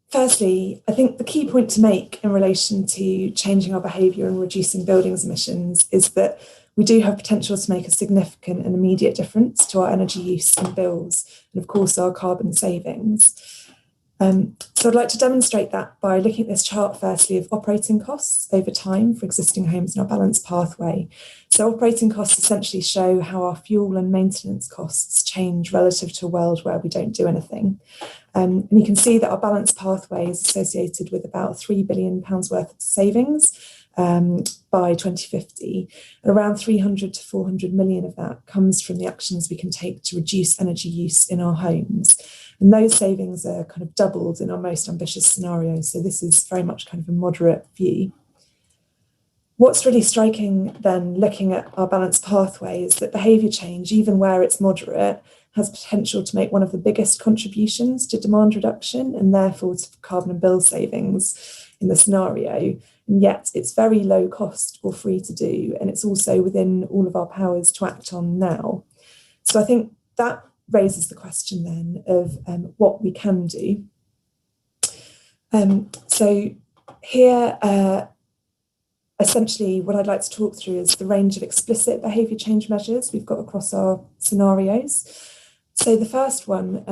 Firstly, I think the key point to make in relation to changing our behaviour and reducing buildings emissions is that we do have potential to make a significant and immediate difference to our energy use and bills, and of course our carbon savings. So I'd like to demonstrate that by looking at this chart firstly of operating costs over time for existing homes in our balanced pathway. So operating costs essentially show how our fuel and maintenance costs change relative to a world where we don't do anything. And you can see that our balanced pathway is associated with about £3 billion worth of savings by 2050. And around 300 to 400 million of that comes from the actions we can take to reduce energy use in our homes. And those savings are kind of doubled in our most ambitious scenarios. So this is very much kind of a moderate view. What's really striking then, looking at our balanced pathway, is that behaviour change, even where it's moderate, has potential to make one of the biggest contributions to demand reduction and therefore to carbon and bill savings in the scenario. And yet it's very low cost or free to do. And it's also within all of our powers to act on now. So I think that raises the question then of what we can do. So here, essentially what I'd like to talk through is the range of explicit behaviour change measures we've got across our scenarios. So the first one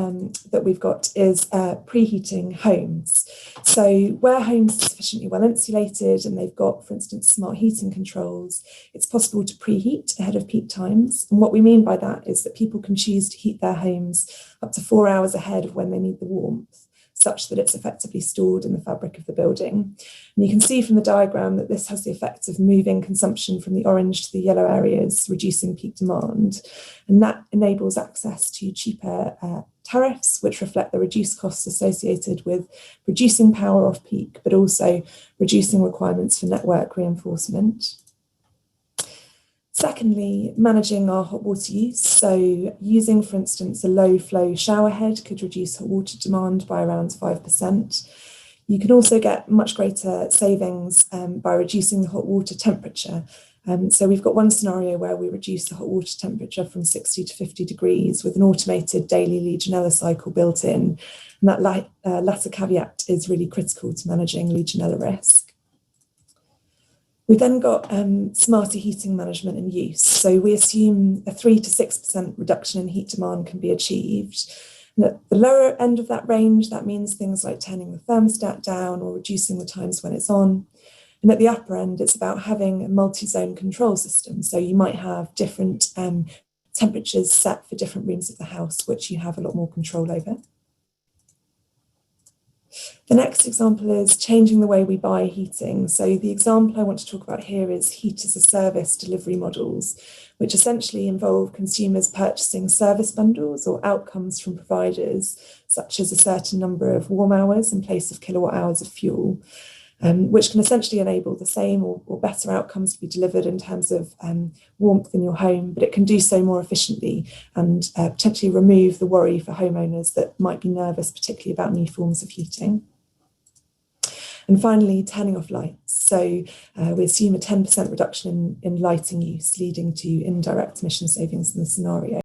that we've got is preheating homes. So where homes are sufficiently well insulated and they've got, for instance, smart heating controls, it's possible to preheat ahead of peak times. And what we mean by that is that people can choose to heat their homes up to 4 hours ahead of when they need the warmth, such that it's effectively stored in the fabric of the building. And you can see from the diagram that this has the effect of moving consumption from the orange to the yellow areas, reducing peak demand. And that enables access to cheaper tariffs, which reflect the reduced costs associated with reducing power off peak, but also reducing requirements for network reinforcement. Secondly, managing our hot water use. So using, for instance, a low flow shower head could reduce hot water demand by around 5%. You can also get much greater savings by reducing the hot water temperature. So we've got one scenario where we reduce the hot water temperature from 60 to 50 degrees with an automated daily Legionella cycle built in. And that latter caveat is really critical to managing Legionella risk. We've then got smarter heating management and use. So we assume a 3 to 6% reduction in heat demand can be achieved. And at the lower end of that range, that means things like turning the thermostat down or reducing the times when it's on. And at the upper end, it's about having a multi-zone control system. So you might have different temperatures set for different rooms of the house, which you have a lot more control over. The next example is changing the way we buy heating. So the example I want to talk about here is heat as a service delivery models, which essentially involve consumers purchasing service bundles or outcomes from providers, such as a certain number of warm hours in place of kilowatt hours of fuel, which can essentially enable the same or better outcomes to be delivered in terms of warmth in your home, but it can do so more efficiently and potentially remove the worry for homeowners that might be nervous, particularly about new forms of heating. And finally, turning off lights. So we assume a 10% reduction in lighting use, leading to indirect emission savings in the scenario.